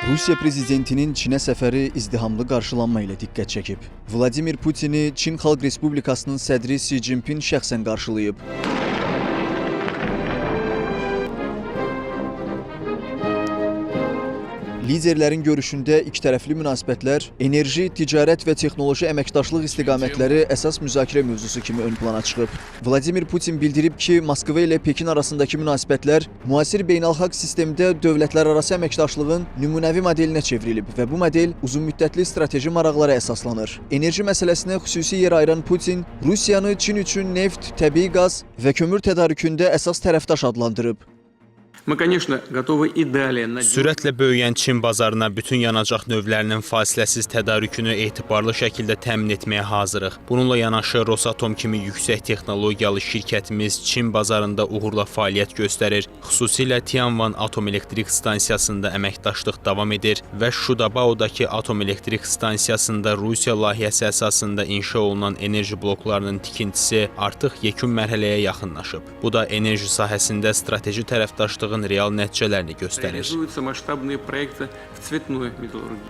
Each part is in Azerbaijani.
Rusiya prezidentinin Çinə səfəri izdihamlı qarşılanma ilə diqqət çəkib. Vladimir Putini Çin Xalq Respublikasının sədri Xi Jinping şəxsən qarşılayıb. Liderlərin görüşündə ikitərəfli münasibətlər, enerji, ticarət və texnoloji əməkdaşlıq istiqamətləri əsas müzakirə mövzusu kimi ön plana çıxıb. Vladimir Putin bildirib ki, Moskva ilə Pekin arasındakı münasibətlər müasir beynəlxalq sistemdə dövlətlərarası əməkdaşlığın nümunəvi modelinə çevrilib və bu model uzunmüddətli strateji maraqlara əsaslanır. Enerji məsələsinə xüsusi yer ayıran Putin, Rusiyanı Çin üçün neft, təbii qaz və kömür tədarükündə əsas tərəfdaş adlandırıb. Sürətlə böyüyən Çin bazarına bütün yanacaq növlərinin fasiləsiz tədarükünü etibarlı şəkildə təmin etməyə hazırıq. Bununla yanaşı Rosatom kimi yüksək texnologiyalı şirkətimiz Çin bazarında uğurla fəaliyyət göstərir. Xüsusilə Tianwan Atom Elektrik Stansiyasında əməkdaşlıq davam edir və Şudabaodakı Atom Elektrik Stansiyasında Rusiya layihəsi əsasında inşa olunan enerji bloklarının tikintisi artıq yekun mərhələyə yaxınlaşıb. Bu da enerji sahəsində strateji tərəfdaşlığın real nəticələrini göstərir.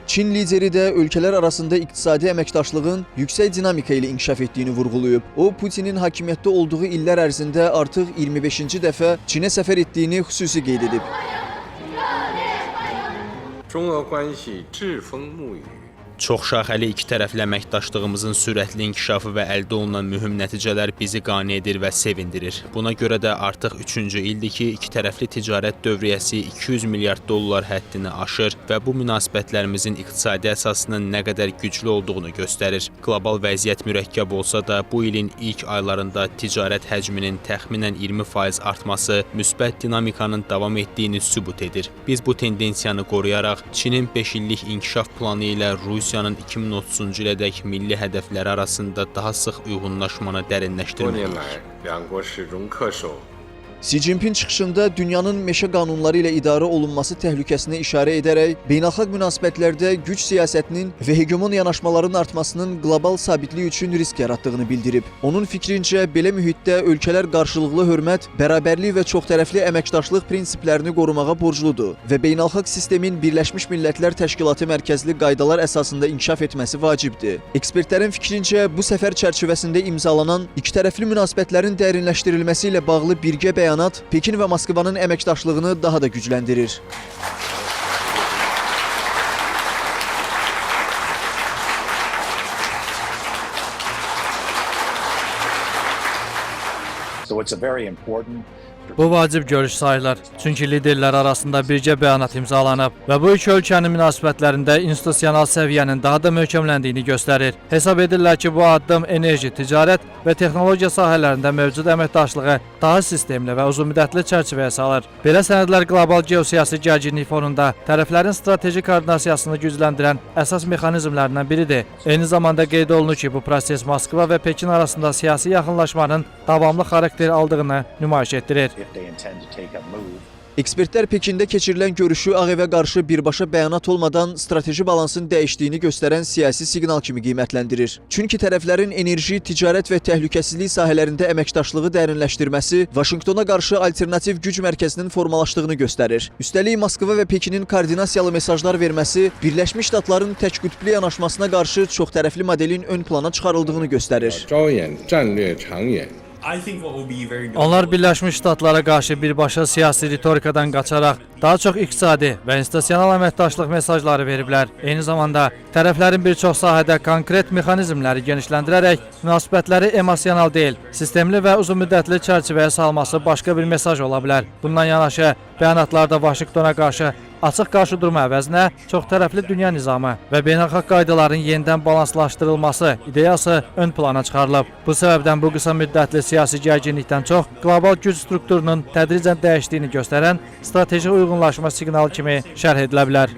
Çin lideri də ölkələr arasında iqtisadi əməkdaşlığın yüksək dinamika ilə inkişaf etdiyini vurğulayıb. O, Putinin hakimiyyətdə olduğu illər ərzində artıq 25-ci dəfə Çinə səfər etdiyini xüsusi qeyd edib. Çoxşaxəli ikitərəfli əməkdaşlığımızın sürətli inkişafı və əldə olunan mühüm nəticələr bizi qane edir və sevindirir. Buna görə də artıq 3-cü ildir ki, ikitərəfli ticarət dövriyyəsi 200 milyard dollar həddini aşır və bu münasibətlərimizin iqtisadi əsasının nə qədər güclü olduğunu göstərir. Qlobal vəziyyət mürəkkəb olsa da, bu ilin ilk aylarında ticarət həcminin təxminən 20% artması müsbət dinamikanın davam etdiyini sübut edir. Biz bu tendensiyanı qoruyaraq, Çinin 5 illik inkişaf planı ilə Rusiyanın 2030-cu ilədək milli hədəfləri arasında daha sıx uyğunlaşmanı dərinləşdirməliyik. Xi Jinping çıxışında dünyanın meşə qanunları ilə idarə olunması təhlükəsinə işarə edərək, beynəlxalq münasibətlərdə güc siyasətinin və hegemon yanaşmaların artmasının qlobal sabitlik üçün risk yaratdığını bildirib. Onun fikrincə, belə mühitdə ölkələr qarşılıqlı hörmət, bərabərlik və çoxtərəfli əməkdaşlıq prinsiplərini qorumağa borcludur və beynəlxalq sistemin Birləşmiş Millətlər Təşkilatı mərkəzli qaydalar əsasında inkişaf etməsi vacibdir. Ekspertlərin fikrincə, bu səfər çərçivəsində imzalanan ikitərəfli münasibətlərin dərinləşdirilməsi ilə bağlı birgə bəyanat Pekin və Moskvanın əməkdaşlığını daha da gücləndirir. Bu vacib görüş sayılır. Çünki liderlər arasında birgə bəyanat imzalanıb və bu iki ölkənin münasibətlərində institusional səviyyənin daha da möhkəmləndiyini göstərir. Hesab edirlər ki, bu addım enerji, ticarət və texnologiya sahələrində mövcud əməkdaşlığı daha sistemli və uzunmüddətli çərçivəyə salır. Belə sənədlər qlobal geosiyasi gərginlik fonunda tərəflərin strateji koordinasiyasını gücləndirən əsas mexanizmlərindən biridir. Eyni zamanda qeyd olunur ki, bu proses Moskva və Pekin arasında siyasi yaxınlaşmanın davamlı xarakter aldığını nümayiş etdirir. Ekspertlər Pekində keçirilən görüşü Ağ Evə qarşı birbaşa bəyanat olmadan strateji balansın dəyişdiyini göstərən siyasi siqnal kimi qiymətləndirir. Çünki tərəflərin enerji, ticarət və təhlükəsizlik sahələrində əməkdaşlığı dərinləşdirməsi Vaşinqtona qarşı alternativ güc mərkəzinin formalaşdığını göstərir. Üstəlik, Moskva və Pekinin koordinasiyalı mesajlar verməsi Birləşmiş Ştatların təkqütblü yanaşmasına qarşı çoxtərəfli modelin ön plana çıxarıldığını göstərir. Onlar Birləşmiş Ştatlara qarşı birbaşa siyasi ritorikadan qaçaraq daha çox iqtisadi və institusional əməkdaşlıq mesajları veriblər. Eyni zamanda tərəflərin bir çox sahədə konkret mexanizmləri genişləndirərək münasibətləri emosional deyil, sistemli və uzunmüddətli çərçivəyə salması başqa bir mesaj ola bilər. Bundan yanaşı, bəyanatlarda Vaşinqtona qarşı açıq qarşıdurma əvəzinə çoxtərəfli dünya nizamı və beynəlxalq qaydaların yenidən balanslaşdırılması ideyası ön plana çıxarılıb. Bu səbəbdən bu qısa müddətli siyasi gərginlikdən çox qlobal güc strukturunun tədricən dəyişdiyini göstərən strateji uyğunlaşma siqnalı kimi şərh edilə bilər.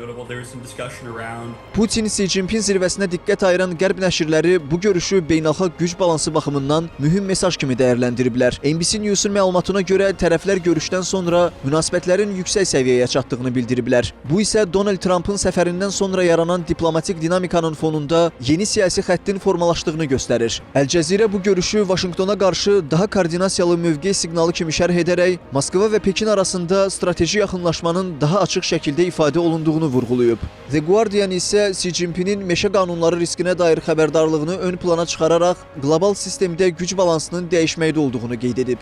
Putin Xi Jinping zirvəsinə diqqət ayıran qərb nəşrləri bu görüşü beynəlxalq güc balansı baxımından mühüm mesaj kimi dəyərləndiriblər. NBC News-un məlumatına görə tərəflər görüşdən sonra münasibətlərin yüksək səviyyəyə çatdığını bildiriblər. ediblər. Bu isə Donald Trump'ın səfərindən sonra yaranan diplomatik dinamikanın fonunda yeni siyasi xəttin formalaşdığını göstərir. Əl-Cəzirə bu görüşü Vaşinqtona qarşı daha koordinasiyalı mövqe siqnalı kimi şərh edərək Moskva və Pekin arasında strateji yaxınlaşma danışmanın daha açıq şəkildə ifadə olunduğunu vurğulayıb. The Guardian isə Xi Jinpingin meşə qanunları riskinə dair xəbərdarlığını ön plana çıxararaq qlobal sistemdə güc balansının dəyişməkdə olduğunu qeyd edib.